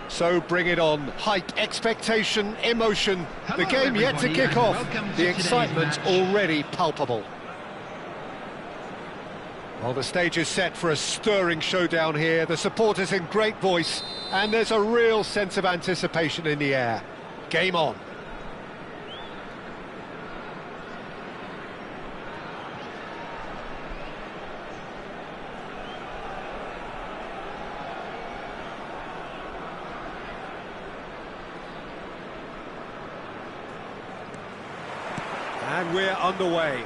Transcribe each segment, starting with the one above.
So bring it on. Hype, expectation, emotion. The game yet to kick off. The excitement already palpable. Well, the stage is set for a stirring showdown here. The supporters in great voice, and there's a real sense of anticipation in the air. Game on. And we're underway.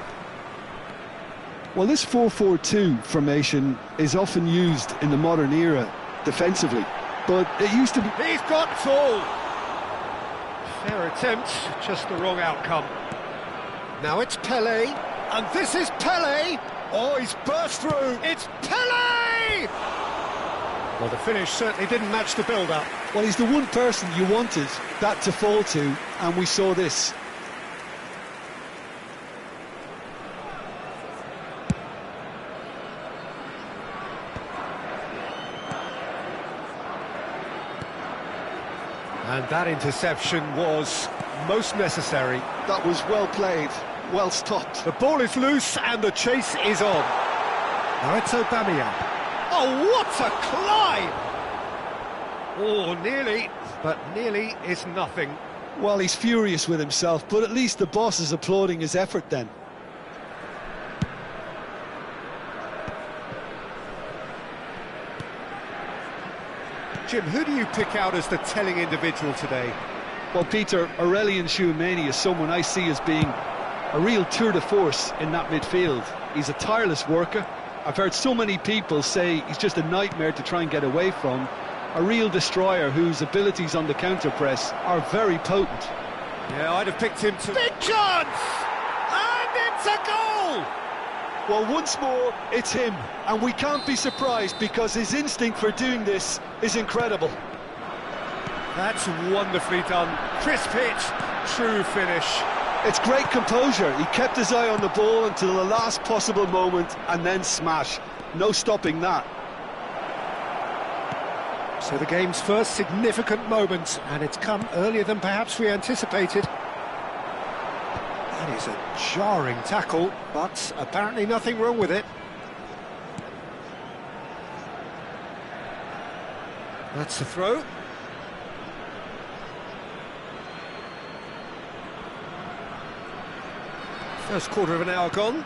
Well, this 4-4-2 formation is often used in the modern era defensively, but it used to be... He's got it all! Fair attempt, just the wrong outcome. Now it's Pelé, and this is Pelé! Oh, he's burst through! It's Pelé! Well, the finish certainly didn't match the build-up. Well, he's the one person you wanted that to fall to, and we saw this. And that interception was most necessary. That was well played, well stopped. The ball is loose and the chase is on. Now it's Aubameyang. Oh, what a climb! Oh, nearly, but nearly is nothing. Well, he's furious with himself, but at least the boss is applauding his effort then. Jim, who do you pick out as the telling individual today? Well, Peter, Aurelien Tchouameni is someone I see as being a real tour de force in that midfield. He's a tireless worker. I've heard so many people say he's just a nightmare to try and get away from. A real destroyer whose abilities on the counter-press are very potent. Yeah, I'd have picked him to... Big chance! And it's a goal! Well, once more, it's him, and we can't be surprised because his instinct for doing this is incredible. That's wonderfully done. Crisp hit, true finish. It's great composure. He kept his eye on the ball until the last possible moment and then smash. No stopping that. So the game's first significant moment, and it's come earlier than perhaps we anticipated. That is a jarring tackle, but apparently nothing wrong with it. That's the throw. First quarter of an hour gone.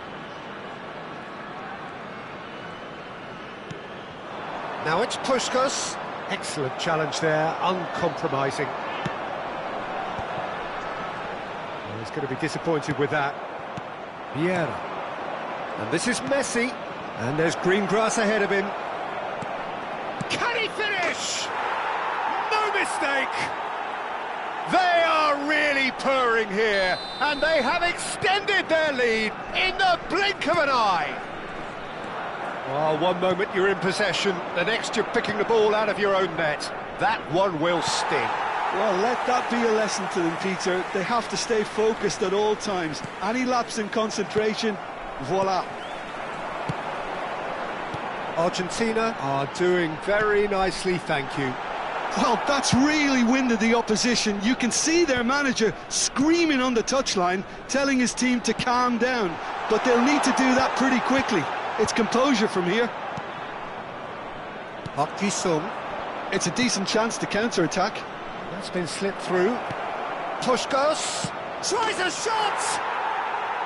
Now it's Puskas. Excellent challenge there, uncompromising. Well, he's going to be disappointed with that. Vieira. And this is Messi. And there's green grass ahead of him. Can he finish? No mistake! They are really purring here, and they have extended their lead in the blink of an eye. Oh, one moment you're in possession, the next you're picking the ball out of your own net. That one will sting. Well, let that be a lesson to them, Peter. They have to stay focused at all times. Any lapse in concentration, voila. Argentina are doing very nicely, thank you. Well, that's really winded the opposition. You can see their manager screaming on the touchline, telling his team to calm down. But they'll need to do that pretty quickly. It's composure from here. Park Ji-sung. It's a decent chance to counter-attack. That's been slipped through. Puskas tries a shot!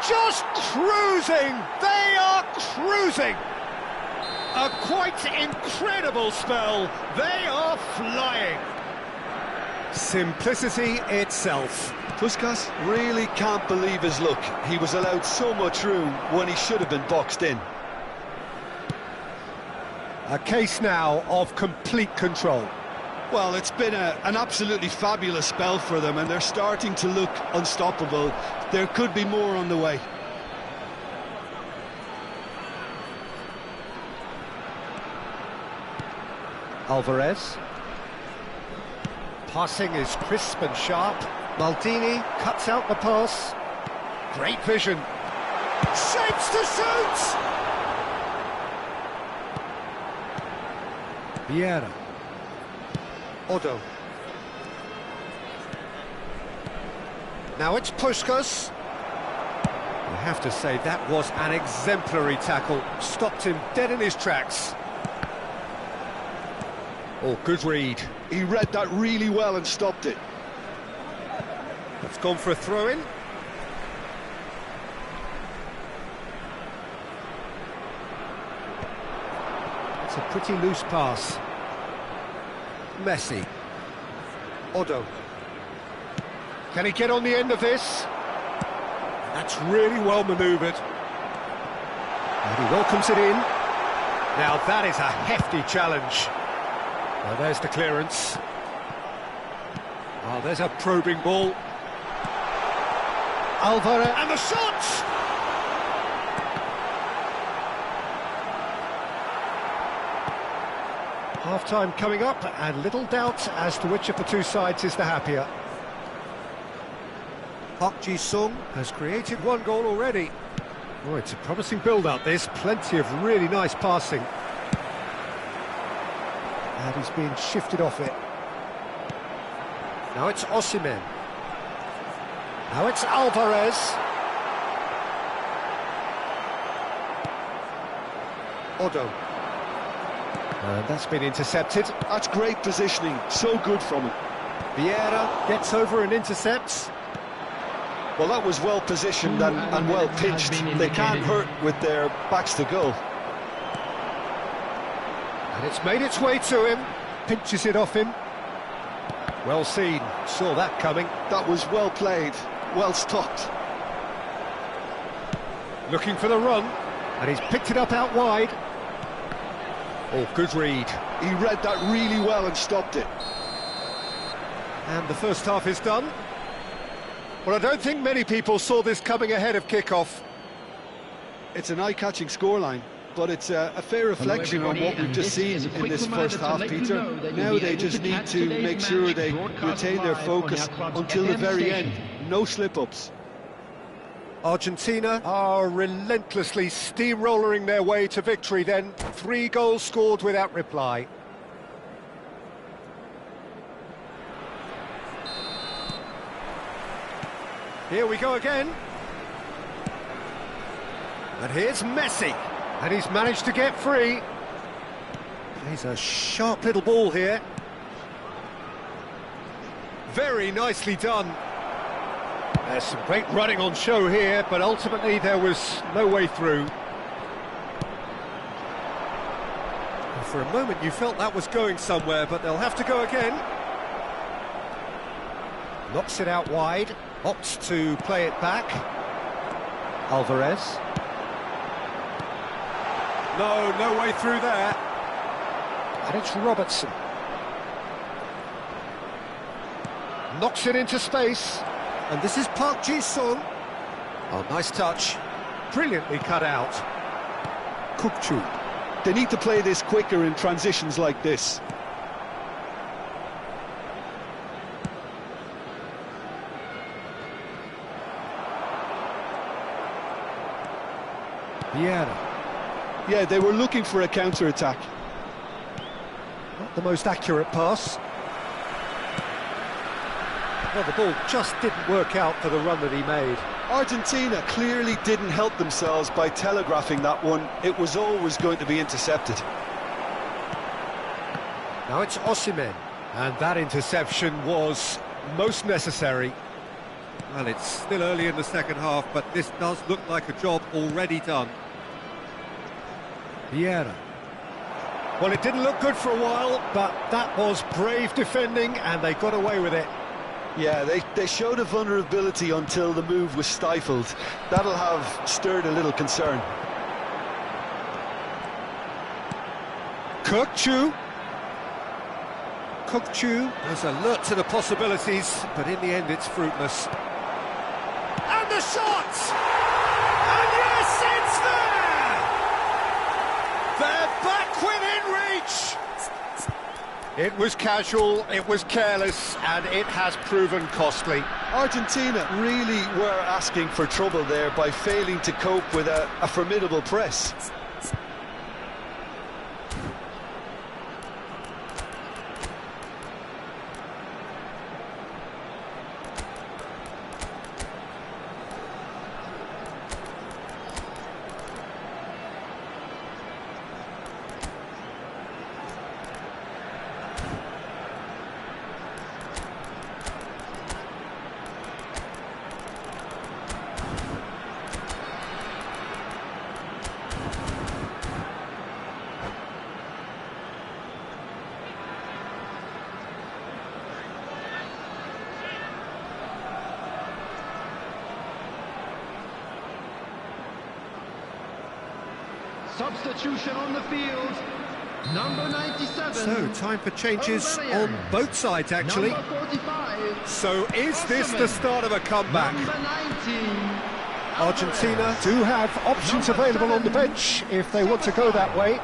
Just cruising! They are cruising! A quite incredible spell. They are flying. Simplicity itself. Puskas really can't believe his luck. He was allowed so much room when he should have been boxed in. A case now of complete control. Well, it's been an absolutely fabulous spell for them, and they're starting to look unstoppable. There could be more on the way. Alvarez. Passing is crisp and sharp. Maldini cuts out the pass. Great vision. Shapes to shoot! Vieira. Odo. Now it's Puskas. You have to say that was an exemplary tackle. Stopped him dead in his tracks. Oh, good read. He read that really well and stopped it. That's gone for a throw-in. It's a pretty loose pass. Messi. Odo. Can he get on the end of this? That's really well manoeuvred. And he welcomes it in. Now that is a hefty challenge. Well, there's the clearance. Oh, there's a probing ball. Alvarez, and the shot! Half-time coming up, and little doubt as to which of the two sides is the happier. Park Ji-sung has created one goal already. Oh, it's a promising build-up, this. Plenty of really nice passing. And he's being shifted off it. Now it's Osimhen. Now it's Alvarez. Odo. And that's been intercepted. That's great positioning, so good from him. Vieira gets over and intercepts. Well, that was well positioned and well pitched. They can't hurt with their backs to goal. And it's made its way to him. Pinches it off him. Well seen. Saw that coming. That was well played. Well stopped. Looking for the run. And he's picked it up out wide. Oh, good read. He read that really well and stopped it. And the first half is done. Well, I don't think many people saw this coming ahead of kick-off. It's an eye-catching scoreline, but it's a fair reflection on what we've just seen in this first half, Peter. Now they just need to make sure they retain their focus until the very end. No slip-ups. Argentina are relentlessly steamrolling their way to victory then. 3 goals scored without reply. Here we go again. And here's Messi. And he's managed to get free. Plays a sharp little ball here. Very nicely done. There's some great running on show here, but ultimately there was no way through. And for a moment you felt that was going somewhere, but they'll have to go again. Knocks it out wide, opts to play it back. Alvarez. No way through there. And it's Robertson. Knocks it into space. And this is Park Ji-sung. Oh, nice touch. Brilliantly cut out. Kukçu. They need to play this quicker in transitions like this. Vieira. Yeah, they were looking for a counter-attack. Not the most accurate pass. Well, the ball just didn't work out for the run that he made. Argentina clearly didn't help themselves by telegraphing that one. It was always going to be intercepted. Now it's Osimhen. And that interception was most necessary. Well, it's still early in the second half, but this does look like a job already done. Vieira. Well, it didn't look good for a while, but that was brave defending, and they got away with it. Yeah, they showed a vulnerability until the move was stifled. That'll have stirred a little concern. Kukçu has alert to the possibilities, but in the end it's fruitless. And the shot! And yes, it's there! They're back within reach! It was casual, it was careless, and it has proven costly. Argentina really were asking for trouble there by failing to cope with a formidable press. Substitution on the field, number 97. So, time for changes on both sides, actually. Number 45. So, is this the start of a comeback? Number 19. Argentina do have options available on the bench if they want to go that way.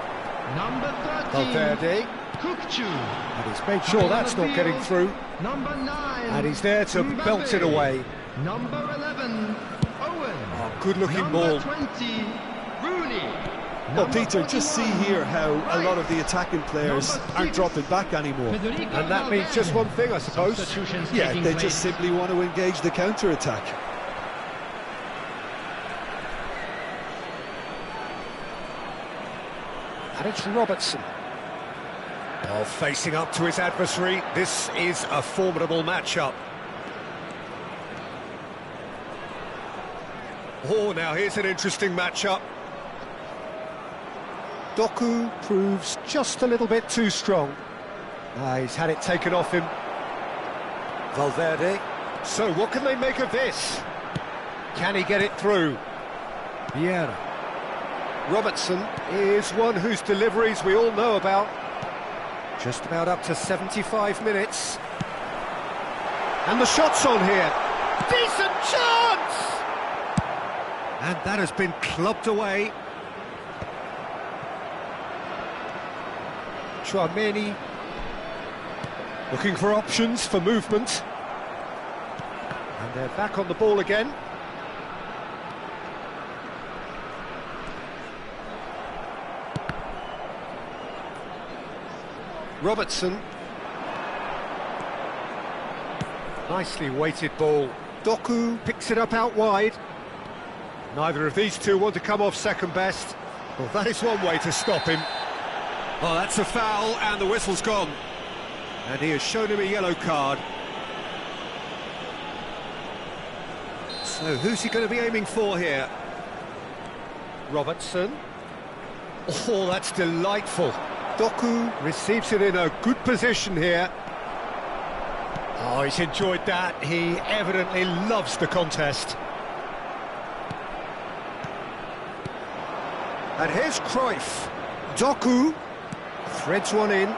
Number 13. Valverde. Kukçu. And he's made sure that's not getting through. Number 9. And he's there to belt it away. Number 11. Owen. Oh, good-looking ball. Number 20. Rooney. Well, Peter, just see here how a lot of the attacking players aren't dropping back anymore. And that means just one thing, I suppose. Yeah, they just simply want to engage the counter-attack. And it's Robertson. Oh, facing up to his adversary. This is a formidable matchup. Oh, now here's an interesting matchup. Doku proves just a little bit too strong. He's had it taken off him. Valverde. So what can they make of this? Can he get it through? Vieira. Robertson is one whose deliveries we all know about. Just about up to 75 minutes. And the shot's on here. Decent chance! And that has been clubbed away. Tchouaméni looking for options for movement. And they're back on the ball again. Robertson. Nicely weighted ball. Doku picks it up out wide. Neither of these two want to come off second best. Well, that is one way to stop him. Oh, that's a foul, and the whistle's gone. And he has shown him a yellow card. So who's he going to be aiming for here? Robertson. Oh, that's delightful. Doku receives it in a good position here. Oh, he's enjoyed that. He evidently loves the contest. And here's Cruyff. Doku threads one in.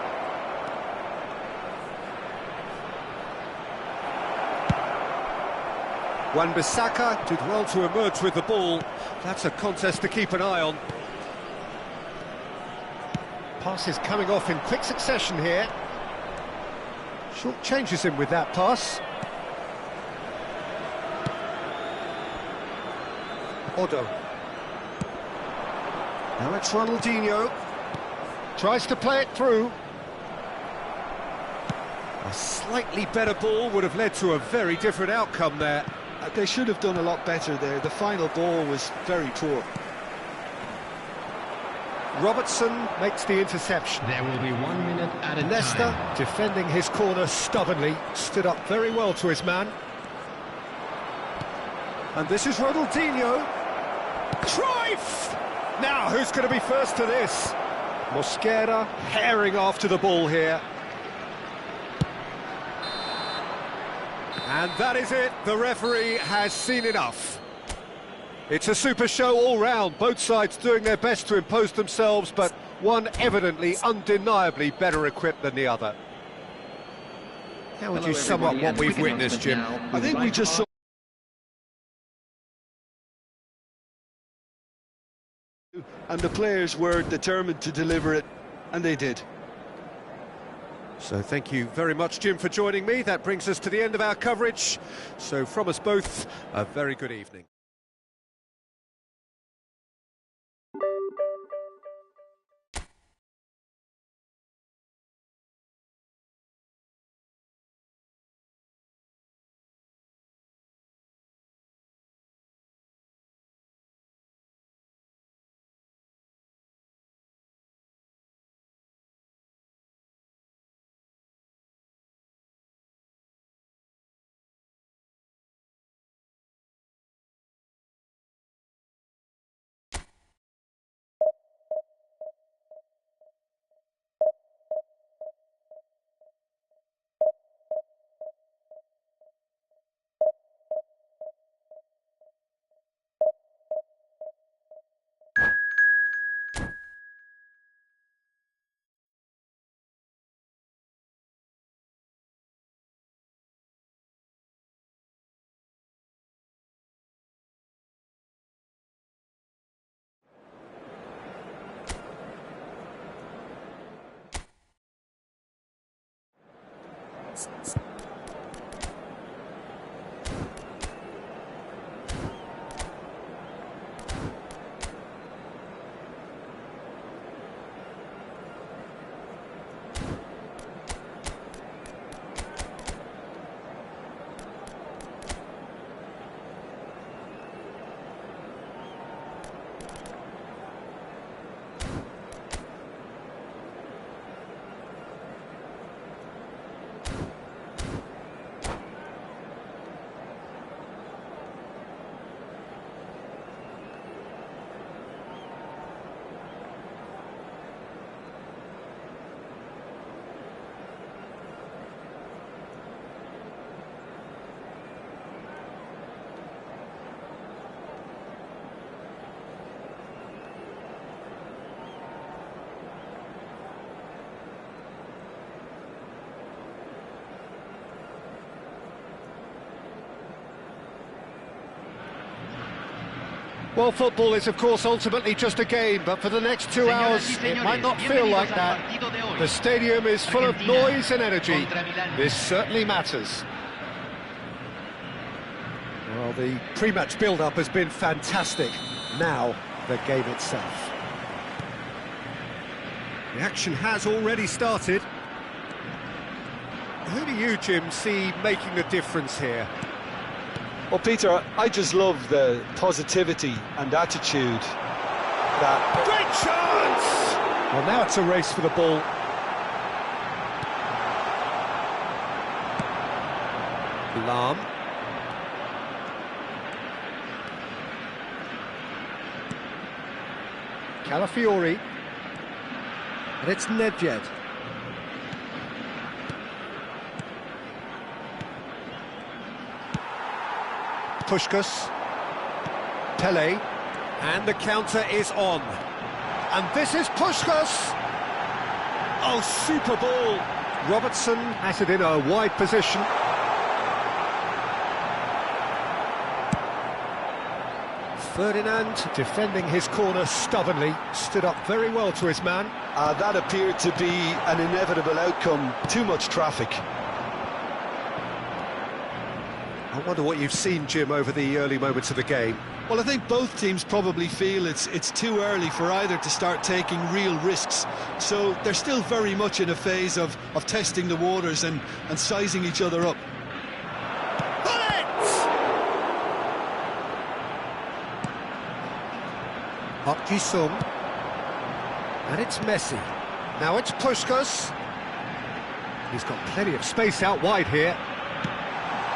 Wan-Bissaka did well to emerge with the ball. That's a contest to keep an eye on. Passes coming off in quick succession here. Short changes him with that pass. Odo. Now it's Ronaldinho. Tries to play it through. A slightly better ball would have led to a very different outcome there. They should have done a lot better there. The final ball was very poor. Robertson makes the interception. There will be 1 minute at a Leicester, time. defending his corner stubbornly, stood up very well to his man. And this is Ronaldinho. Cruyff! Now, who's going to be first to this? Mosquera herring after the ball here. And that is it. The referee has seen enough. It's a super show all round, both sides doing their best to impose themselves, but one evidently, undeniably better equipped than the other. How would you sum up what we've witnessed, Jim? I think we just saw... And the players were determined to deliver it, and they did. So thank you very much, Jim, for joining me. That brings us to the end of our coverage. So from us both, a very good evening. Well, football is, of course, ultimately just a game, but for the next 2 hours, it might not feel like that. The stadium is full of noise and energy. This certainly matters. Well, the pre-match build-up has been fantastic. Now, the game itself. The action has already started. Who do you, Jim, see making a difference here? Well, Peter, I just love the positivity and attitude that... Great chance! Well, now it's a race for the ball. Lam. Calafiori. And it's Nedved. Puskás. Pele. And the counter is on. And this is Puskás. Oh, super ball. Robertson has it in a wide position. Ferdinand, defending his corner stubbornly, stood up very well to his man. That appeared to be an inevitable outcome. Too much traffic. I wonder what you've seen, Jim, over the early moments of the game. Well, I think both teams probably feel it's too early for either to start taking real risks. So they're still very much in a phase of testing the waters and sizing each other up. Park Ji-sung, and it's Messi. Now it's Puskás. He's got plenty of space out wide here.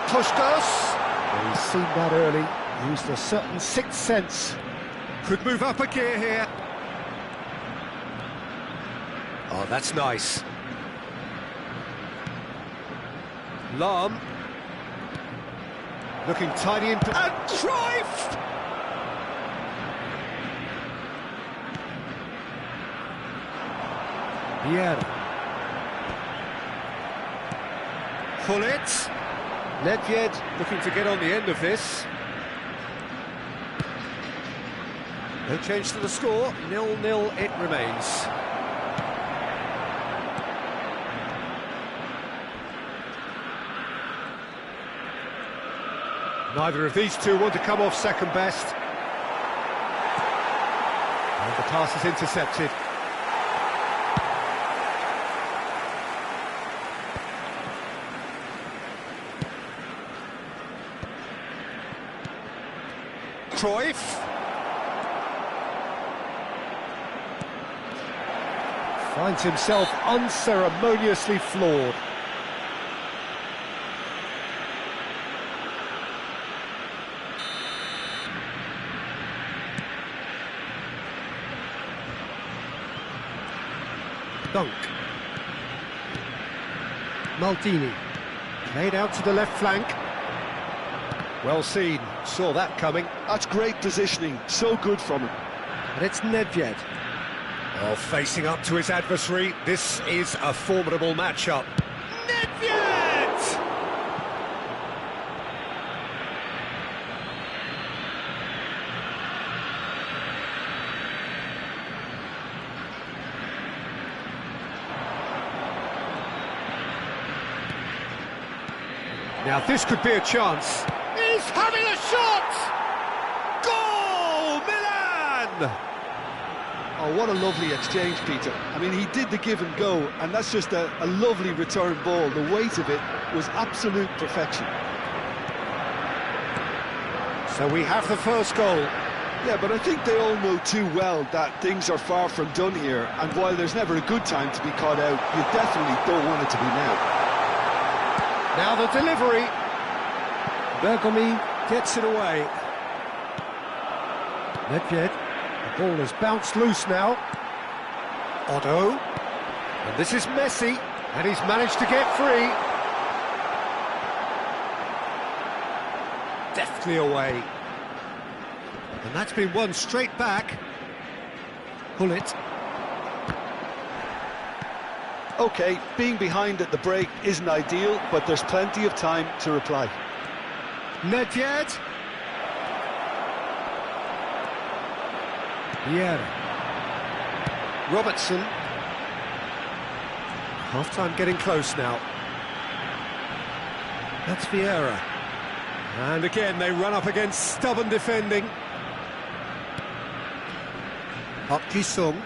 Puskás. Well, he's seen that early, used a certain sixth sense. Could move up a gear here. Oh, that's nice. Lam. Looking tidy in... And Cruyff! Vieira. Pull it. Nedved looking to get on the end of this. No change to the score. 0-0 it remains. Neither of these two want to come off second best. And the pass is intercepted. Cruyff. Finds himself unceremoniously floored. Dunk. Maldini. Played out to the left flank. Well seen, saw that coming. That's great positioning, so good from him. And it's Nedved. Oh, facing up to his adversary, this is a formidable matchup. Nedved! Now this could be a chance. He's having a shot! Goal, Milan! Oh, what a lovely exchange, Peter. I mean, he did the give and go, and that's just a lovely return ball. The weight of it was absolute perfection. So we have the first goal. Yeah, but I think they all know too well that things are far from done here, and while there's never a good time to be caught out, you definitely don't want it to be now. Now the delivery. Bergomi gets it away. Nedved. The ball has bounced loose now. Otto. And this is Messi. And he's managed to get free. Deftly away. And that's been won straight back. Pull it. OK, being behind at the break isn't ideal, but there's plenty of time to reply. Nedved. Vieira. Robertson. Half-time getting close now. That's Vieira. And again, they run up against stubborn defending. Park Ji-sung.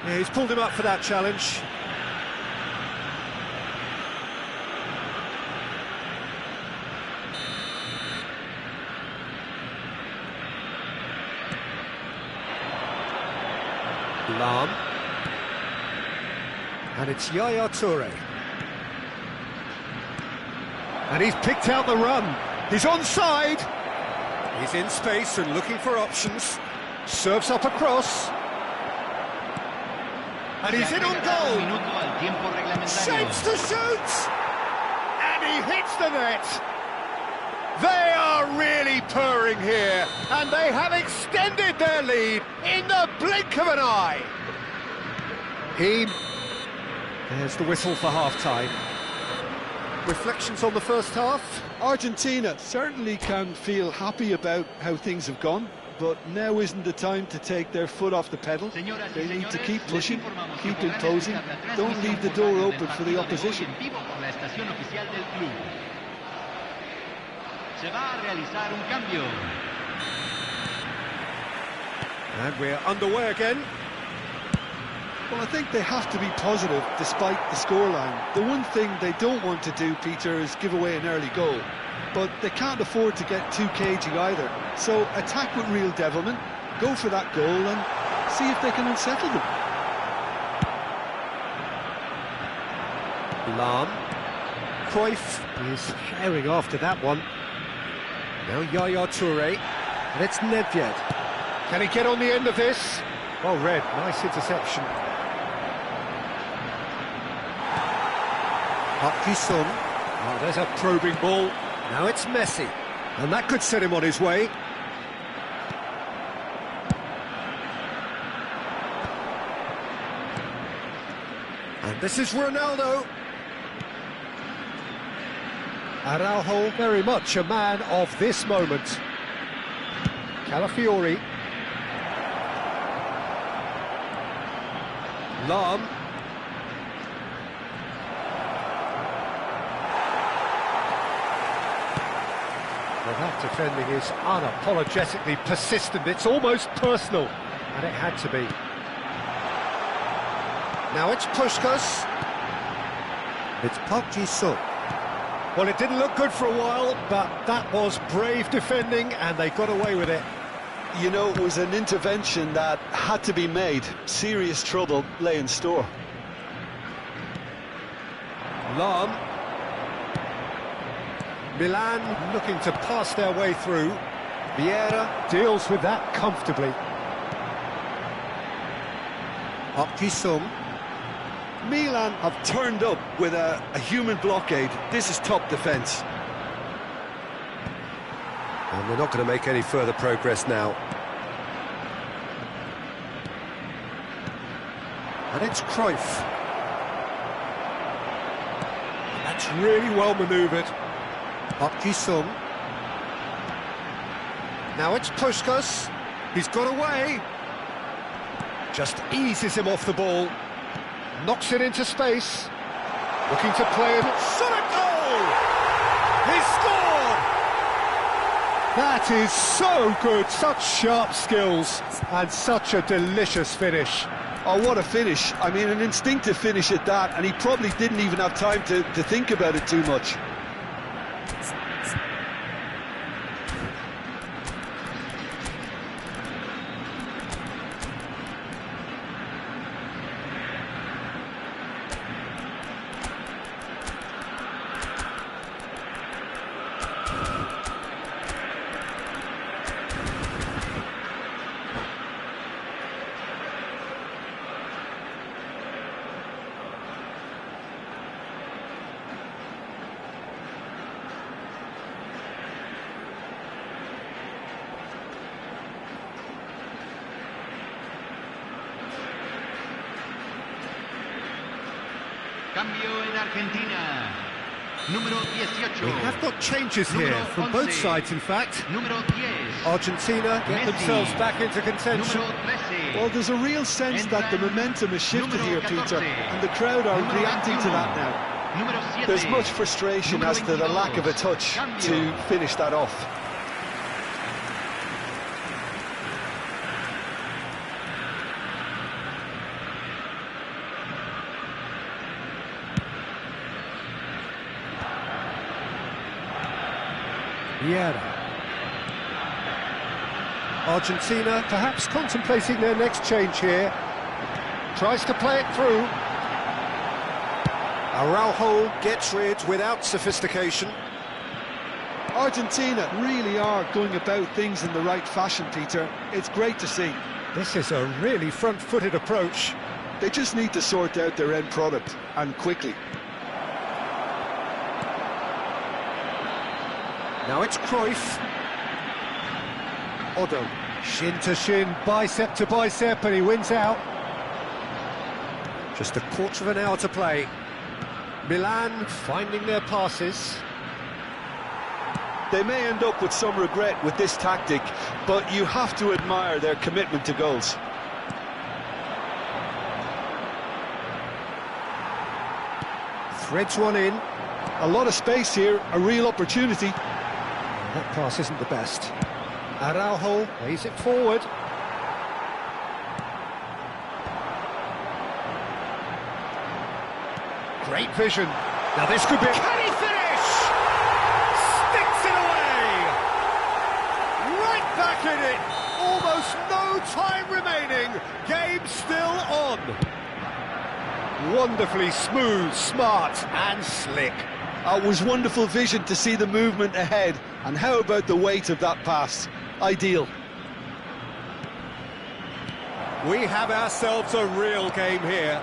Yeah, he's pulled him up for that challenge. Lam. And it's Yaya Toure. And he's picked out the run. He's onside. He's in space and looking for options. Serves up across. And he's in on goal. Shapes to shoot. And he hits the net. They are really purring here. And they have extended their lead in the blink of an eye. There's the whistle for half-time. Reflections on the first half? Argentina certainly can feel happy about how things have gone, but now isn't the time to take their foot off the pedal. They need to keep pushing, keep imposing, don't leave the door open for the opposition. And we're underway again. Well, I think they have to be positive despite the scoreline. The one thing they don't want to do, Peter, is give away an early goal. But they can't afford to get too cagey either. So attack with real devilment, go for that goal and see if they can unsettle them. Lam. Cruyff is herring after that one. Now Yaya Toure. And it's Nedved. Can he get on the end of this? Well read, nice interception. Hutchinson. Oh, there's a probing ball. Now it's Messi. And that could set him on his way. And this is Ronaldo. Araujo, very much a man of this moment. Calafiori. Lam. Well, that defending is unapologetically persistent. It's almost personal, and it had to be. Now it's Puskás. It's Park Ji-sung. Well, it didn't look good for a while, but that was brave defending, and they got away with it. You know, it was an intervention that had to be made. Serious trouble lay in store. Lam. Milan looking to pass their way through. Vieira deals with that comfortably. Park Ji-sung. Milan have turned up with a human blockade. This is top defence. And they're not going to make any further progress now. And it's Cruyff. That's really well manoeuvred. Park Ji-sung. Now it's Puskás. He's got away. Just eases him off the ball. Knocks it into space. Looking to play it. Solid goal! He scored! That is so good. Such sharp skills and such a delicious finish. Oh, what a finish. I mean, an instinctive finish at that, and he probably didn't even have time to think about it too much. Cambio en Argentina. Número 18. We have got changes here from both sides, in fact. Número 10. Argentina get Messi. themselves back into contention. Número 13. Well, there's a real sense that the momentum has shifted here, Peter, and the crowd are reacting to that now. Número 7. There's much frustration as to the lack of a touch to finish that off. Vieira. Argentina perhaps contemplating their next change here. Tries to play it through. Araujo gets rid without sophistication. Argentina really are going about things in the right fashion, Peter. It's great to see. This is a really front-footed approach. They just need to sort out their end product, and quickly. Now it's Cruyff. Odo. Shin to shin, bicep to bicep, and he wins out. Just a quarter of an hour to play. Milan finding their passes. They may end up with some regret with this tactic, but you have to admire their commitment to goals. Threads one in. A lot of space here, a real opportunity. That pass isn't the best. Araujo lays it forward. Great vision. Now this could be... Can he finish? Sticks it away! Right back in it! Almost no time remaining. Game still on. Wonderfully smooth, smart and slick. It was wonderful vision to see the movement ahead. And how about the weight of that pass? Ideal. We have ourselves a real game here.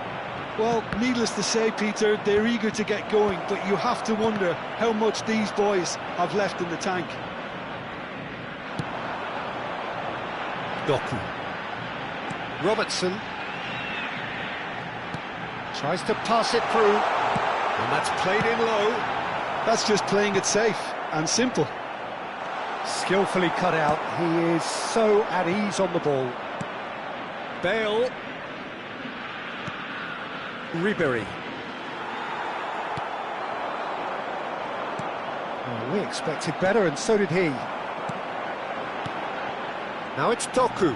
Well, needless to say, Peter, they're eager to get going, but you have to wonder how much these boys have left in the tank. Doku. Robertson. Tries to pass it through. And that's played in low. That's just playing it safe and simple. Skillfully cut out. He is so at ease on the ball. Bale. Ribery. Well, we expected better, and so did he. Now it's Doku.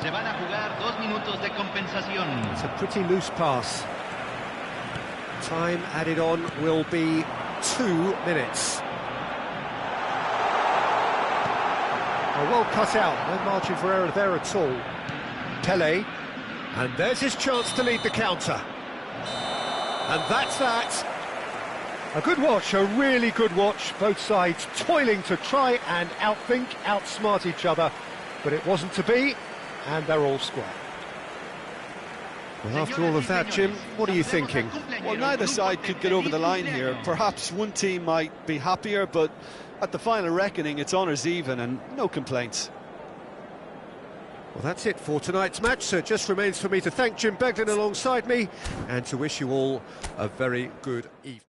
Se van a jugar 2 minutos de compensación. It's a pretty loose pass. Time added on will be 2 minutes. Oh, well cut out, no margin for error there at all. Pele, and there's his chance to lead the counter. And that's that. A good watch, a really good watch. Both sides toiling to try and outthink, outsmart each other. But it wasn't to be, and they're all square. Well, after all of that, Jim, what are you thinking? Well, neither side could get over the line here. Perhaps one team might be happier, but at the final reckoning, it's honours even and no complaints. Well, that's it for tonight's match, so it just remains for me to thank Jim Begden alongside me and to wish you all a very good evening.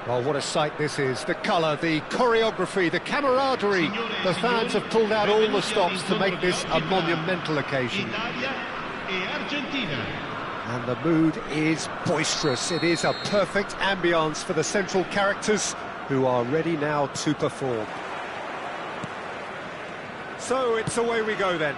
Well, what a sight this is. The colour, the choreography, the camaraderie. The fans have pulled out all the stops to make this a monumental occasion. And the mood is boisterous. It is a perfect ambience for the central characters who are ready now to perform. So it's away we go then.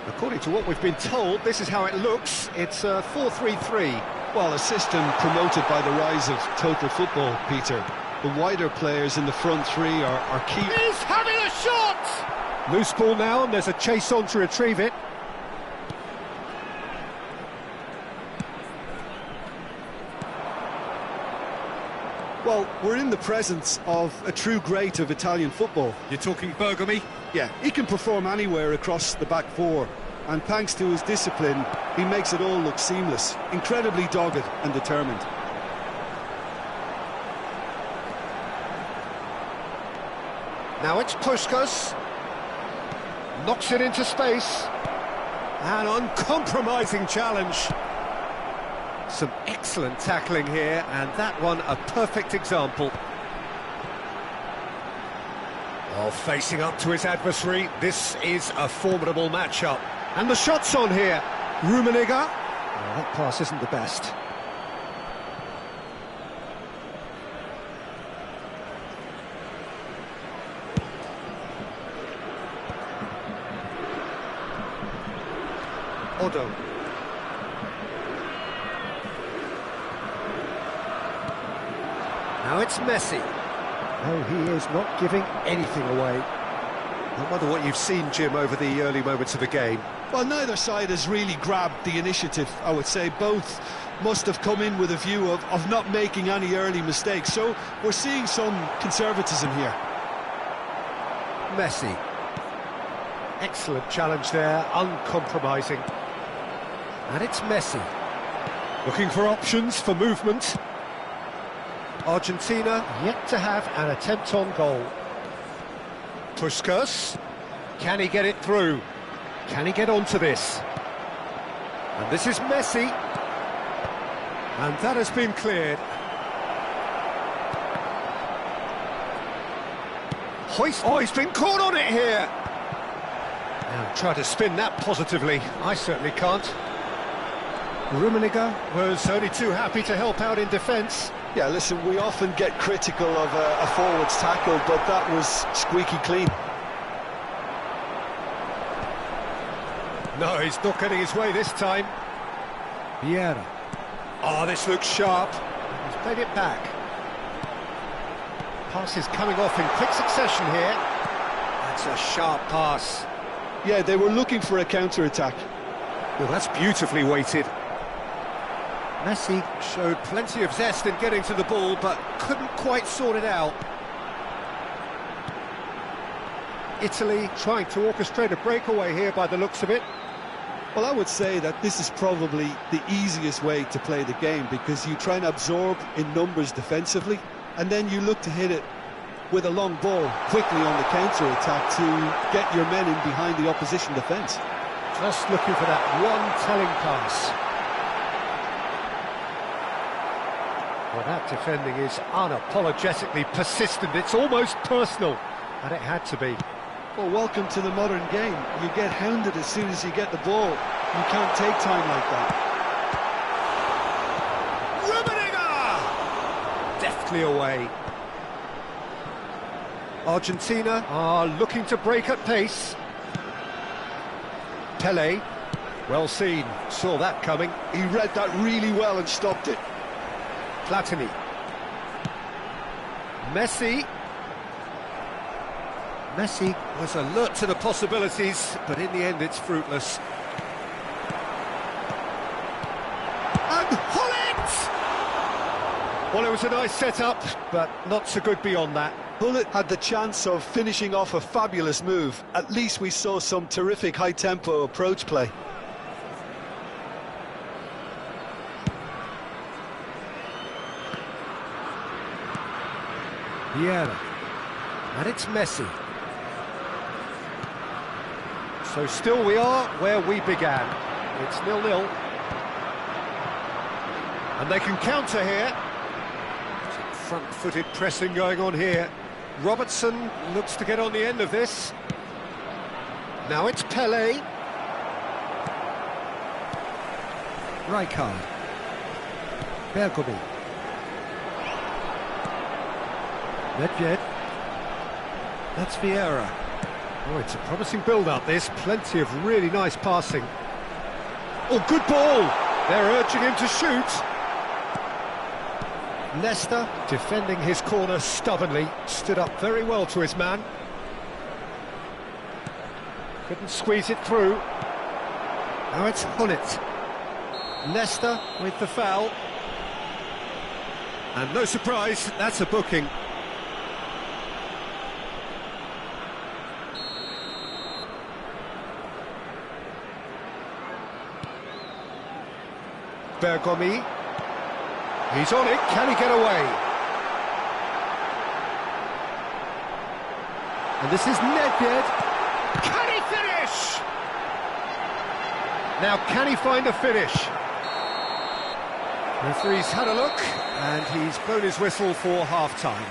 According to what we've been told, this is how it looks. It's 4-3-3. Well, a system promoted by the rise of total football, Peter. The wider players in the front three are key. He's having a shot! Loose ball now, and there's a chase on to retrieve it. Well, we're in the presence of a true great of Italian football. You're talking Bergami? Yeah, he can perform anywhere across the back four. And thanks to his discipline, he makes it all look seamless. Incredibly dogged and determined. Now it's Puskas. Knocks it into space. An uncompromising challenge. Some excellent tackling here, and that one a perfect example. Oh, facing up to his adversary, this is a formidable matchup. And the shot's on here. Rummenigge. Oh, that pass isn't the best. Odo. Now it's Messi. Oh, he is not giving anything away. I wonder what you've seen, Jim, over the early moments of the game. Well, neither side has really grabbed the initiative, I would say. Both must have come in with a view of not making any early mistakes. So we're seeing some conservatism here. Messi. Excellent challenge there, uncompromising. And it's Messi. Looking for options for movement. Argentina yet to have an attempt on goal. Puskas. Can he get it through? Can he get onto this? And this is Messi. And that has been cleared. Hoist. Oh, he's been caught on it here. Now try to spin that positively. I certainly can't. Rummenigge was only too happy to help out in defence. Yeah, listen, we often get critical of a forward's tackle, but that was squeaky clean. No, he's not getting his way this time. Vieira. Oh, this looks sharp. He's played it back. Pass is coming off in quick succession here. That's a sharp pass. Yeah, they were looking for a counter-attack. Well, that's beautifully weighted. Messi showed plenty of zest in getting to the ball, but couldn't quite sort it out. Italy trying to orchestrate a breakaway here by the looks of it. Well, I would say that this is probably the easiest way to play the game, because you try and absorb in numbers defensively, and then you look to hit it with a long ball quickly on the counter-attack to get your men in behind the opposition defence. Just looking for that one telling pass. Well, that defending is unapologetically persistent. It's almost personal, and it had to be. Well, welcome to the modern game. You get hounded as soon as you get the ball. You can't take time like that. Rummenigge! Deftly away. Argentina are looking to break at pace. Pele, well seen, saw that coming. He read that really well and stopped it. Platini. Messi. Messi was alert to the possibilities, but in the end it's fruitless. Well, it was a nice setup, but not so good beyond that. Bullet had the chance of finishing off a fabulous move. At least we saw some terrific high-tempo approach play. Vieira. And it's Messi. So still we are where we began. It's 0-0. And they can counter here. Some front-footed pressing going on here. Robertson looks to get on the end of this. Now it's Pelé. Rijkaard. Bergomi. Nedved. That's Vieira. Oh, it's a promising build-up, this. Plenty of really nice passing. Oh, good ball! They're urging him to shoot. Nesta, defending his corner stubbornly, stood up very well to his man. Couldn't squeeze it through. Now it's Hullet. Nesta with the foul. And no surprise, that's a booking. Bergomi. He's on it, can he get away? And this is Nedved. Can he finish? Now, can he find a finish? Referee's had a look, and he's blown his whistle for half-time.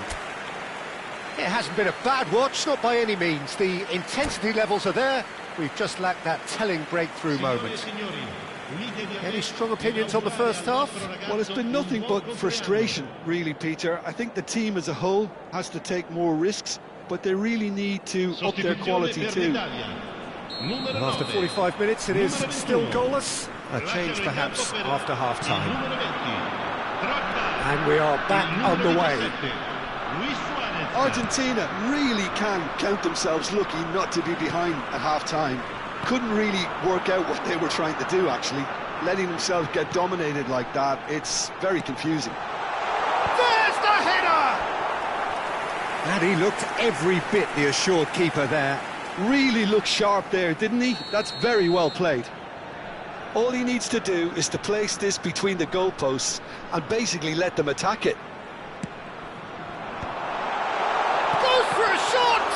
It hasn't been a bad watch, not by any means. The intensity levels are there. We've just lacked that telling breakthrough moment. Any strong opinions on the first half? Well, it's been nothing but frustration, really, Peter. I think the team as a whole has to take more risks, but they really need to up their quality too. After 45 minutes, it is still goalless. A change, perhaps, after half-time. And we are back underway. Argentina really can count themselves lucky not to be behind at half-time. Couldn't really work out what they were trying to do, actually. Letting themselves get dominated like that, it's very confusing. There's the header! And he looked every bit the assured keeper there. Really looked sharp there, didn't he? That's very well played. All he needs to do is to place this between the goalposts and basically let them attack it. Goes for a shot!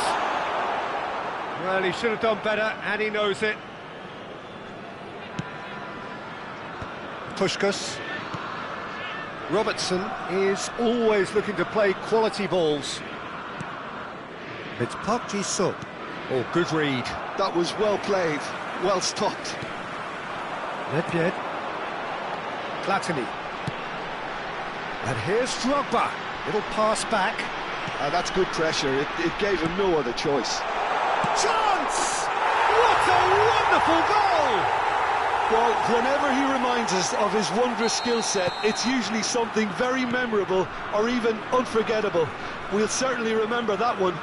Well, he should have done better, and he knows it. Puskás. Robertson is always looking to play quality balls. It's Park Ji-suk. Oh, good read. That was well played, well stopped. Nedved. Platini. And here's Drogba. Little pass back. That's good pressure. It gave him no other choice. Chance! What a wonderful goal! Well, whenever he reminds us of his wondrous skill set, it's usually something very memorable or even unforgettable. We'll certainly remember that one.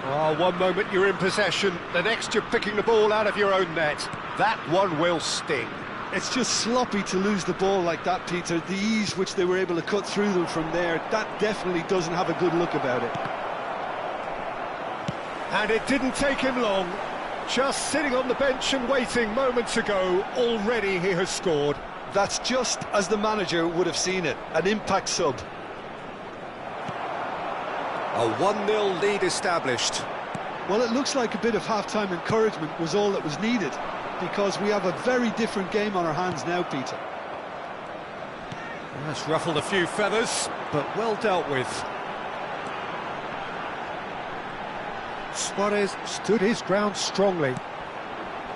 Oh, one moment you're in possession, the next you're picking the ball out of your own net. That one will sting. It's just sloppy to lose the ball like that, Peter. The ease which they were able to cut through them from there, that definitely doesn't have a good look about it. And it didn't take him long. Just sitting on the bench and waiting moments ago, already he has scored. That's just as the manager would have seen it, an impact sub. A 1-0 lead established. Well, it looks like a bit of half-time encouragement was all that was needed, because we have a very different game on our hands now, Peter. That's ruffled a few feathers, but well dealt with. Suarez stood his ground strongly.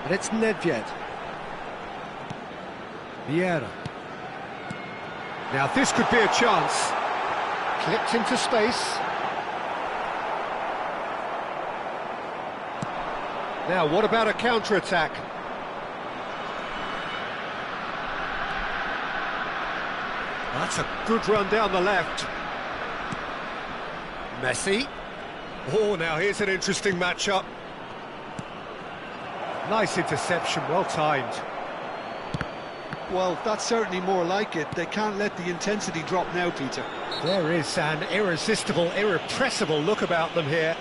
And it's Nedved. Vieira. Now this could be a chance. Clipped into space. Now what about a counter-attack? That's a good run down the left. Messi. Oh, now here's an interesting matchup. Nice interception, well timed. Well, that's certainly more like it. They can't let the intensity drop now, Peter. There is an irresistible, irrepressible look about them here.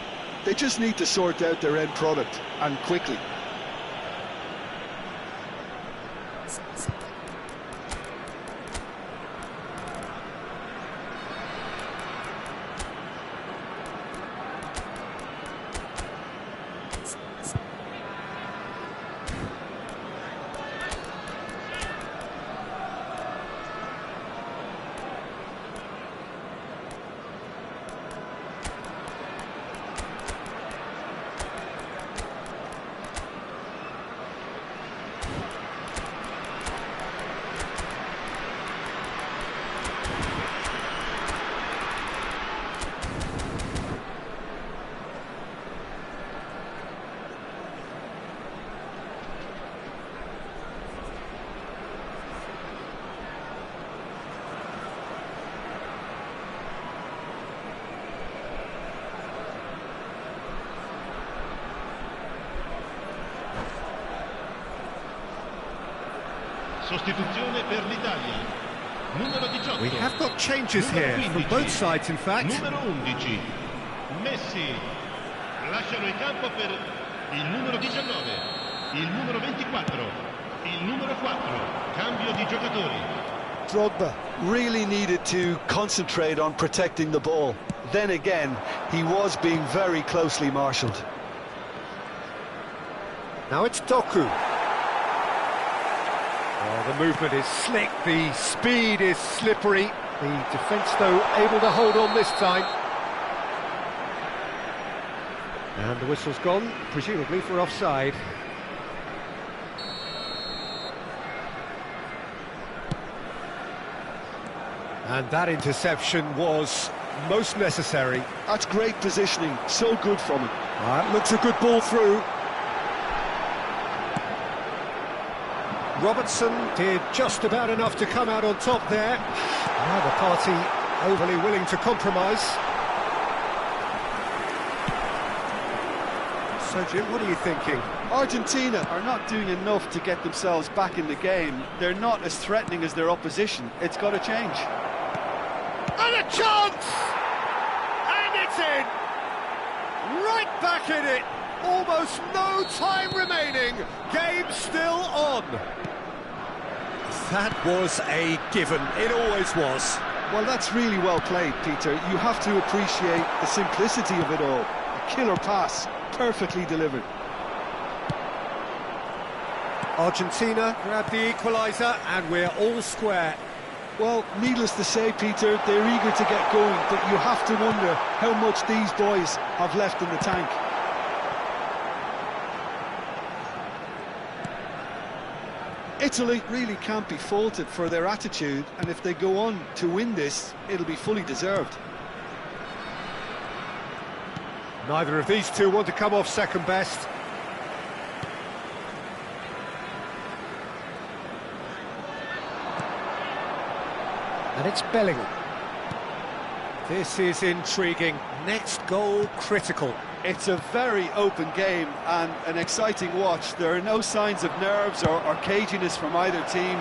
They just need to sort out their end product, and quickly. Sostituzione per l'Italia. Numero 18. We have got changes here from both sides, in fact. Numero 11. Messi. Lasciano il campo per il numero 19. Il numero 24. Il numero 4. Cambio di giocatori. Drogba really needed to concentrate on protecting the ball. Then again, he was being very closely marshalled. Now it's Doku. Oh, the movement is slick, the speed is slippery. The defence, though, able to hold on this time. And the whistle's gone, presumably for offside. And that interception was most necessary. That's great positioning, so good from him. That looks a good ball through. Robertson did just about enough to come out on top there. Neither party overly willing to compromise. So, Jim, what are you thinking? Argentina are not doing enough to get themselves back in the game. They're not as threatening as their opposition. It's got to change. And a chance! And it's in! Right back in it! Almost no time remaining. Game still on. That was a given. It always was. Well, that's really well played, Peter. You have to appreciate the simplicity of it all. A killer pass, perfectly delivered. Argentina grab the equaliser and we're all square. Well, needless to say, Peter, they're eager to get going, but you have to wonder how much these boys have left in the tank. Italy really can't be faulted for their attitude, and if they go on to win this, it'll be fully deserved. Neither of these two want to come off second best. And it's Bellingham. This is intriguing. Next goal critical. It's a very open game and an exciting watch. There are no signs of nerves or caginess from either team.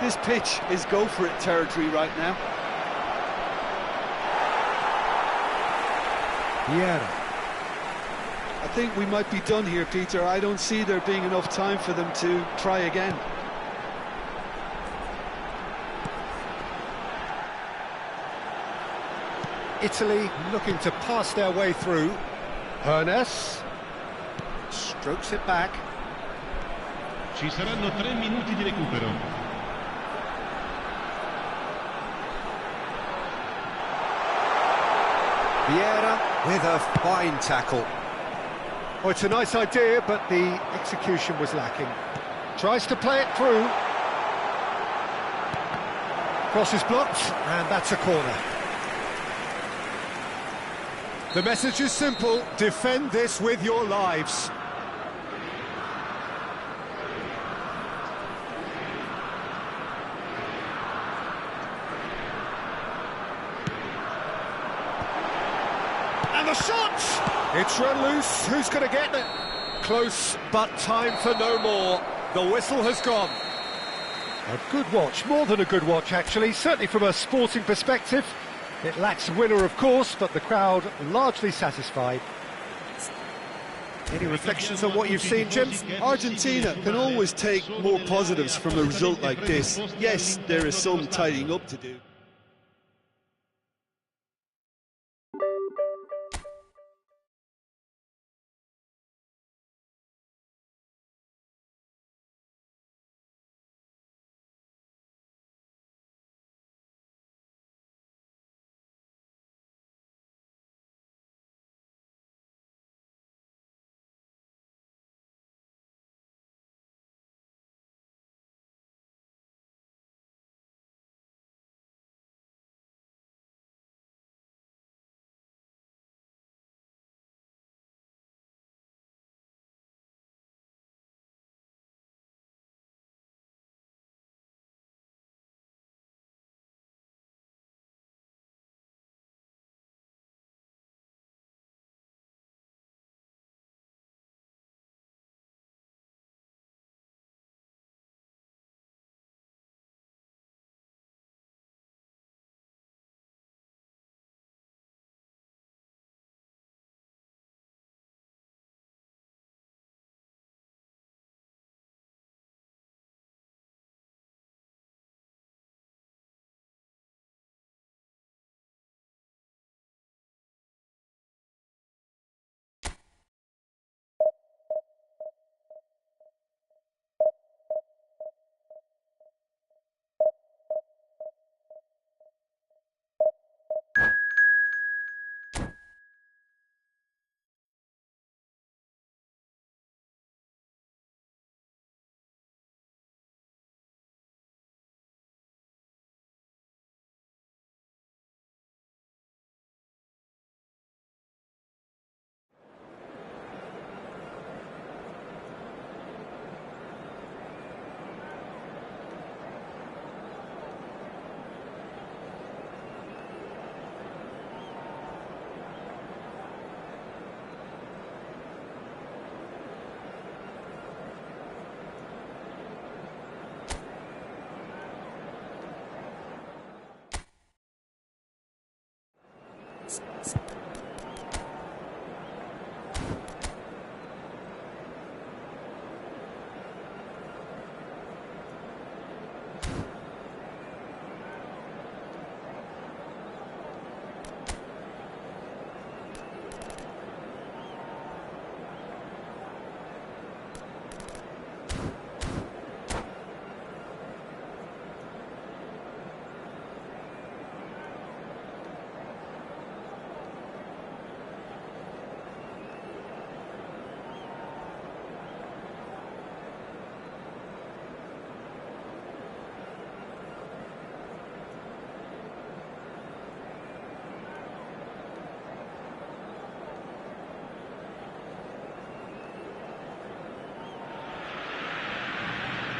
This pitch is go-for-it territory right now. Yeah. I think we might be done here, Peter. I don't see there being enough time for them to try again. Italy looking to pass their way through. Hernes strokes it back. Ci saranno 3 minuti di recupero. Vieira with a fine tackle. Oh, it's a nice idea, but the execution was lacking. Tries to play it through. Cross is blocked, and that's a corner. The message is simple: defend this with your lives. And the shot! It's run loose. Who's going to get it? Close, but time for no more. The whistle has gone. A good watch, more than a good watch actually, certainly from a sporting perspective. It lacks a winner of course, but the crowd largely satisfied. Any reflections on what you've seen, Jim? Argentina can always take more positives from a result like this. Yes, there is some tidying up to do.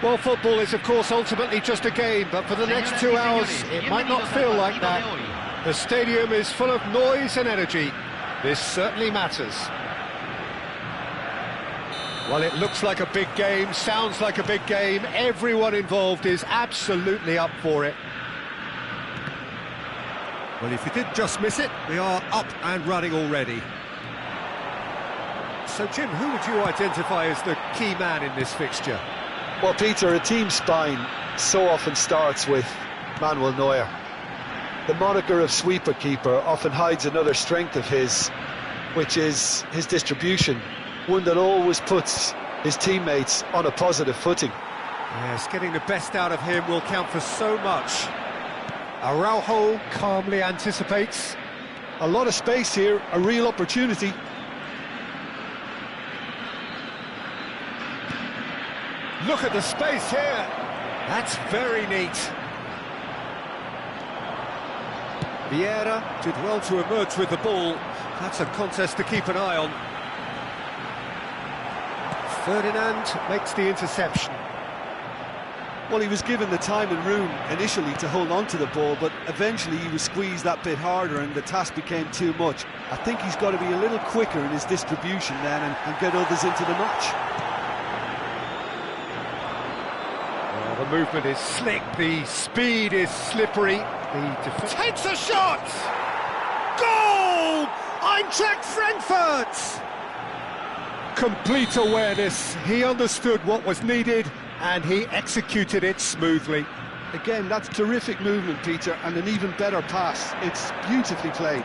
Well, football is, of course, ultimately just a game, but for the next 2 hours, it might not feel like that. The stadium is full of noise and energy. This certainly matters. Well, it looks like a big game, sounds like a big game. Everyone involved is absolutely up for it. Well, if you did just miss it, we are up and running already. So, Jim, who would you identify as the key man in this fixture? Well, Peter, a team spine so often starts with Manuel Neuer. The moniker of sweeper keeper often hides another strength of his, which is his distribution, one that always puts his teammates on a positive footing. Yes, getting the best out of him will count for so much. Araujo calmly anticipates. A lot of space here, a real opportunity. Look at the space here. That's very neat. Vieira did well to emerge with the ball. That's a contest to keep an eye on. Ferdinand makes the interception. Well, he was given the time and room initially to hold on to the ball, but eventually he was squeezed that bit harder and the task became too much. I think he's got to be a little quicker in his distribution then and get others into the match. The movement is slick, the speed is slippery, the defense takes a shot! Goal! Eintracht Frankfurt! Complete awareness, he understood what was needed and he executed it smoothly. Again, that's terrific movement, Peter, and an even better pass. It's beautifully played.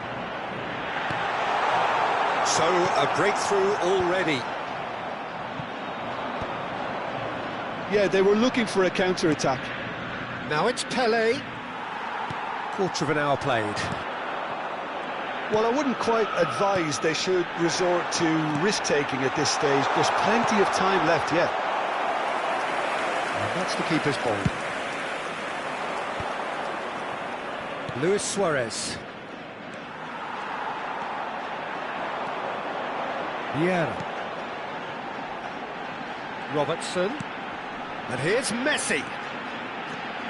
So, a breakthrough already. Yeah, they were looking for a counter-attack. Now it's Pelé. Quarter of an hour played. Well, I wouldn't quite advise they should resort to risk-taking at this stage. There's plenty of time left yet. And that's the keeper's ball. Luis Suarez. Vieira. Robertson. And here's Messi.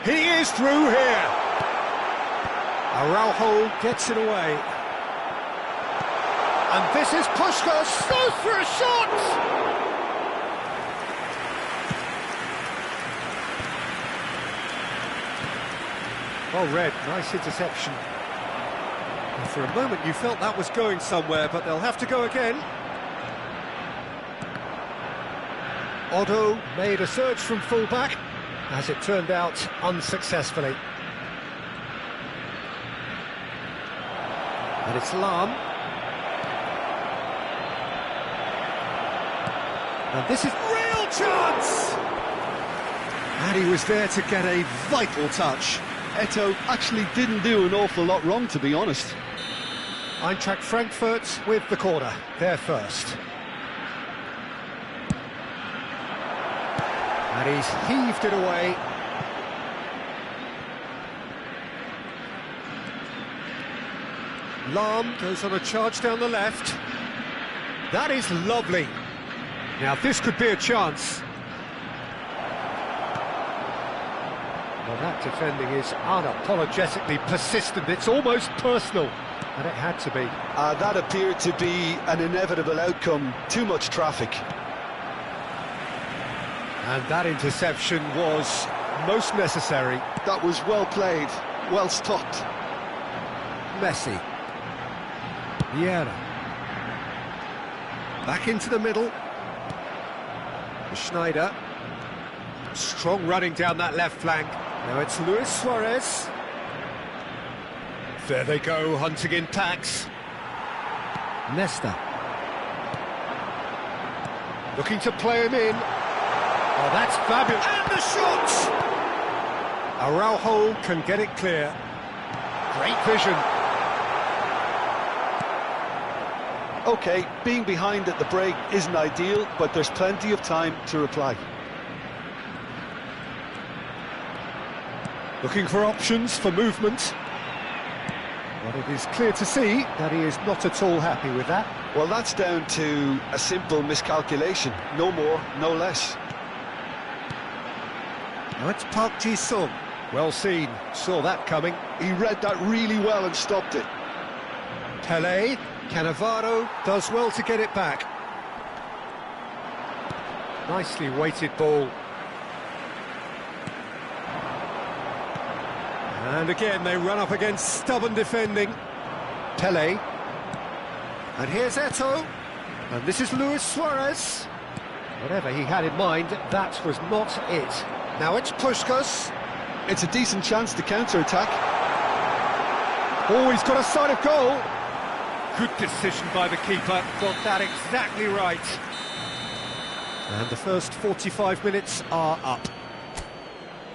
He is through here. Araujo gets it away. And this is Puskás, goes for a shot! Well read, nice interception. And for a moment you felt that was going somewhere, but they'll have to go again. Otto made a surge from full-back, as it turned out, unsuccessfully. And it's Lahm. And this is real chance! And he was there to get a vital touch. Eto'o actually didn't do an awful lot wrong, to be honest. Eintracht Frankfurt with the corner, they're first. And he's heaved it away. Lahm goes on a charge down the left. That is lovely. Now this could be a chance. Well, that defending is unapologetically persistent. It's almost personal, and it had to be. That appeared to be an inevitable outcome. Too much traffic. And that interception was most necessary. That was well played, well stopped. Messi. Vieira. Back into the middle. Schneider. Strong running down that left flank. Now it's Luis Suarez. There they go, hunting in packs. Nesta. Looking to play him in. Oh, that's fabulous. And the shot! Araujo can get it clear. Great vision. OK, being behind at the break isn't ideal, but there's plenty of time to reply. Looking for options for movement. But it is clear to see that he is not at all happy with that. Well, that's down to a simple miscalculation. No more, no less. Now it's Park Ji-sung. Well seen, saw that coming. He read that really well and stopped it. Pelé, Cannavaro does well to get it back. Nicely weighted ball. And again they run up against stubborn defending. Pelé. And here's Eto'o. And this is Luis Suarez. Whatever he had in mind, that was not it. Now it's Puskás. It's a decent chance to counter-attack. Oh, he's got a sight of goal. Good decision by the keeper, got that exactly right. And the first 45 minutes are up.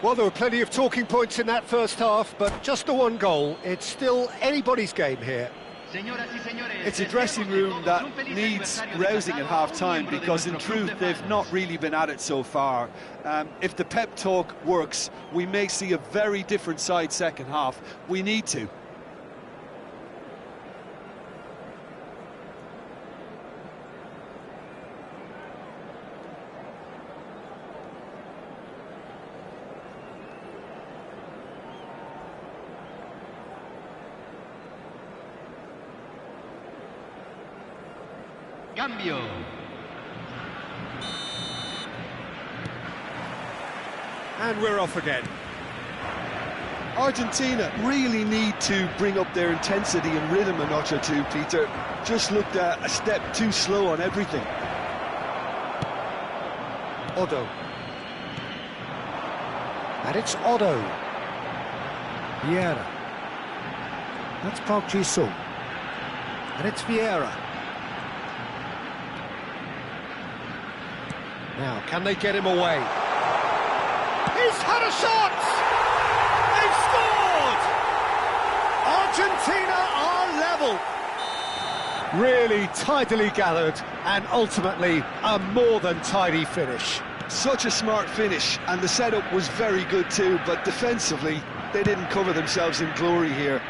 Well, there were plenty of talking points in that first half, but just the one goal. It's still anybody's game here. It's a dressing room that needs rousing at half-time, because in truth they've not really been at it so far. If the pep talk works, we may see a very different side second half. We need to. Cambio. And we're off again. Argentina really need to bring up their intensity and rhythm a notch or two, Peter. Just looked a step too slow on everything. Otto. And it's Otto. Vieira. That's Park Ji-sung. And it's Vieira. Now, can they get him away? He's had a shot! They've scored! Argentina are level. Really tidily gathered, and ultimately a more than tidy finish. Such a smart finish, and the setup was very good too, but defensively, they didn't cover themselves in glory here.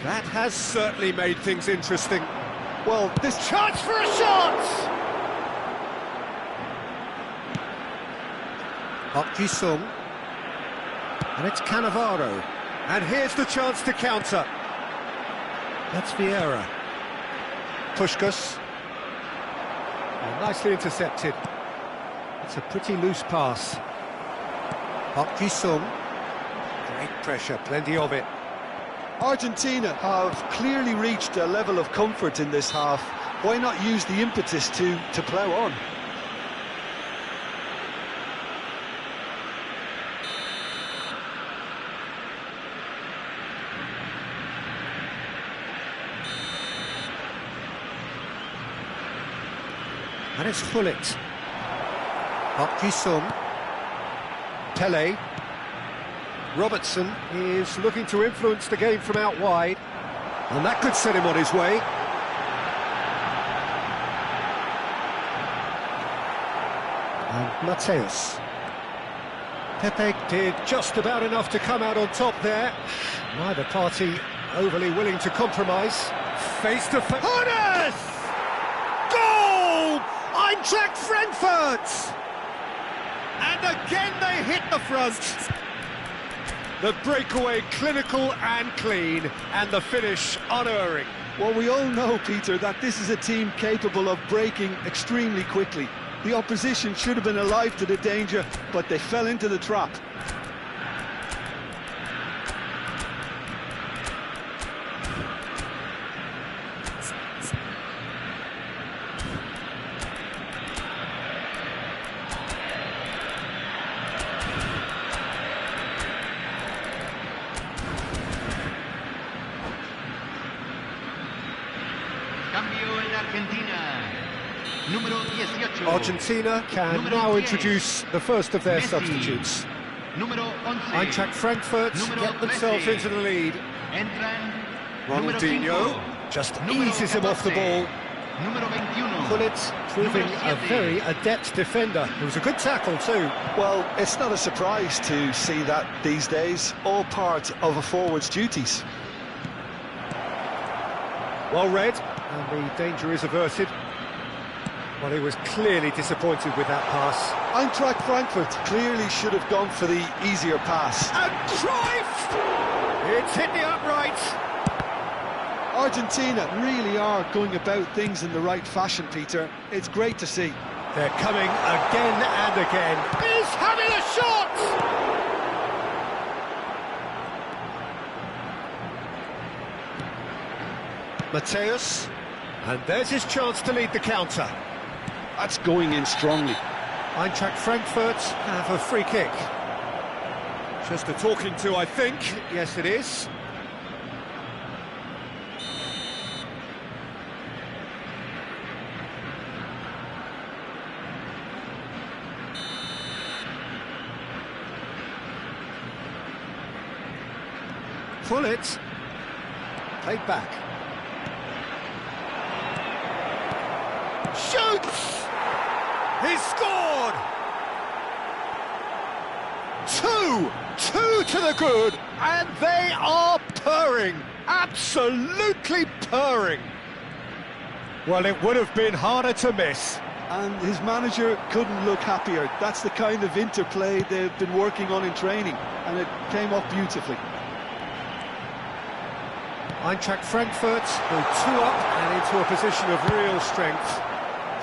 That has certainly made things interesting. Well, This chance for a shot! Park Ji-sung. And it's Cannavaro. And here's the chance to counter. That's Vieira. Puskás. Oh, nicely intercepted. It's a pretty loose pass. Park Ji-sung. Great pressure, plenty of it. Argentina have clearly reached a level of comfort in this half. Why not use the impetus to plough on? And it's Gullit. Park Ji-sung. Pelé. Robertson is looking to influence the game from out wide. And that could set him on his way. And Mateus. Pepe did just about enough to come out on top there. Neither party overly willing to compromise. Face to face. Hones! Goal! Eintracht Frankfurt! And again they hit the front. The breakaway clinical and clean, and the finish unerring. Well, we all know, Peter, that this is a team capable of breaking extremely quickly. The opposition should have been alive to the danger, but they fell into the trap. Cambio en Argentina. Número 18. Argentina can Número now 10. introduce the first of their Messi. substitutes. Número 11. Eintracht Frankfurt Número get themselves 13. into the lead. Entran. Ronaldinho Número 5. just Número eases him off the 14. ball. Número 21. Gullit proving Número a 7. very adept defender. It was a good tackle too. Well, it's not a surprise to see that these days, all part of a forward's duties. Well read, and the danger is averted. Well, he was clearly disappointed with that pass. Eintracht Frankfurt clearly should have gone for the easier pass. And Cruyff! It's hit the upright. Argentina really are going about things in the right fashion, Peter. It's great to see. They're coming again and again. He's having a shot! Mateus, and there's his chance to lead the counter. That's going in strongly. Eintracht Frankfurt have a free kick. Just a talking to, I think. Yes, it is. Gullit. Played back. Shoots! He scored! Two to the good, and they are purring, absolutely purring. Well, it would have been harder to miss. And his manager couldn't look happier. That's the kind of interplay they've been working on in training, and it came off beautifully. Eintracht Frankfurt go 2 up and into a position of real strength.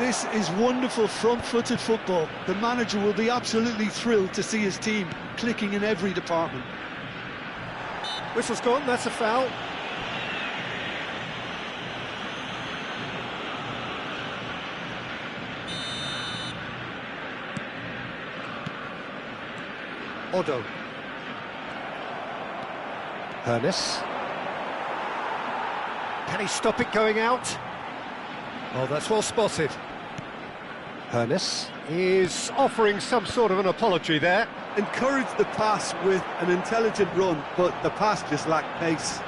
This is wonderful front-footed football. The manager will be absolutely thrilled to see his team clicking in every department. Whistle's gone, that's a foul. Odo. Hernes. Can he stop it going out? Oh, that's well spotted. Hernes is offering some sort of an apology there. Encouraged the pass with an intelligent run, but the pass just lacked pace.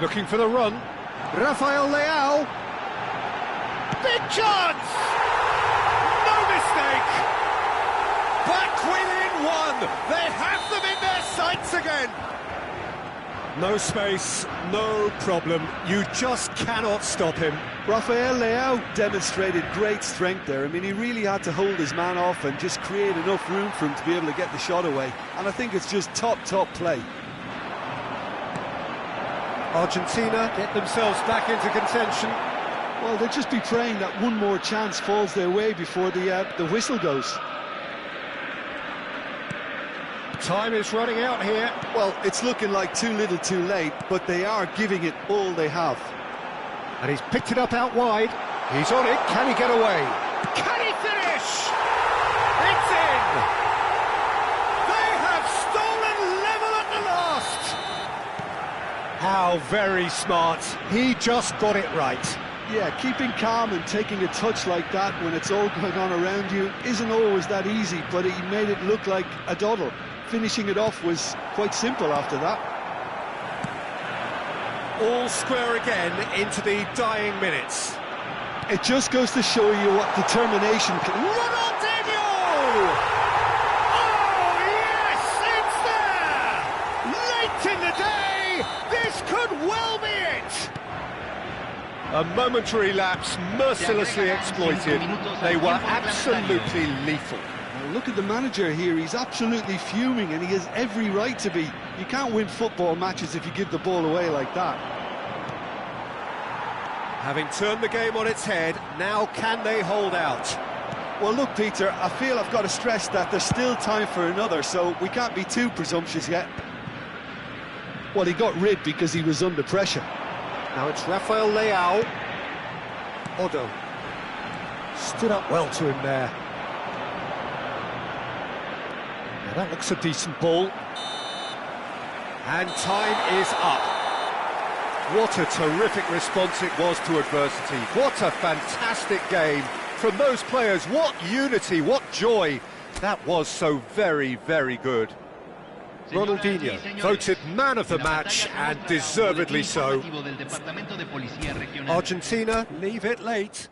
Looking for the run. Rafael Leao. Big chance! No mistake! Back within one! They have them in their sights again! No space, no problem. You just cannot stop him. Rafael Leao demonstrated great strength there. I mean, he really had to hold his man off and just create enough room for him to be able to get the shot away. And I think it's just top play. Argentina get themselves back into contention. Well, they'll just be praying that one more chance falls their way before the whistle goes. Time is running out here. Well, it's looking like too little too late, but they are giving it all they have. And he's picked it up out wide. He's on it. Can he get away? Can he finish? It's in! They have stolen level at the last! How very smart. He just got it right. Yeah, keeping calm and taking a touch like that when it's all going on around you isn't always that easy, but he made it look like a doddle. Finishing it off was quite simple after that. All square again into the dying minutes. It just goes to show you what determination can... Ronaldinho! Oh, yes, it's there! Late in the day, this could well be it! A momentary lapse, mercilessly exploited. They were absolutely lethal. Look at the manager here, he's absolutely fuming and he has every right to be. You can't win football matches if you give the ball away like that. Having turned the game on its head, now can they hold out? Well, look, Peter, I feel I've got to stress that there's still time for another, so we can't be too presumptuous yet. Well, he got rid because he was under pressure. Now it's Rafael Leao. Odo. Stood up well to him there. Now that looks a decent ball. And time is up. What a terrific response it was to adversity. What a fantastic game from those players. What unity, what joy. That was so very, very good. Ronaldinho voted man of the match, and deservedly so. Argentina leave it late.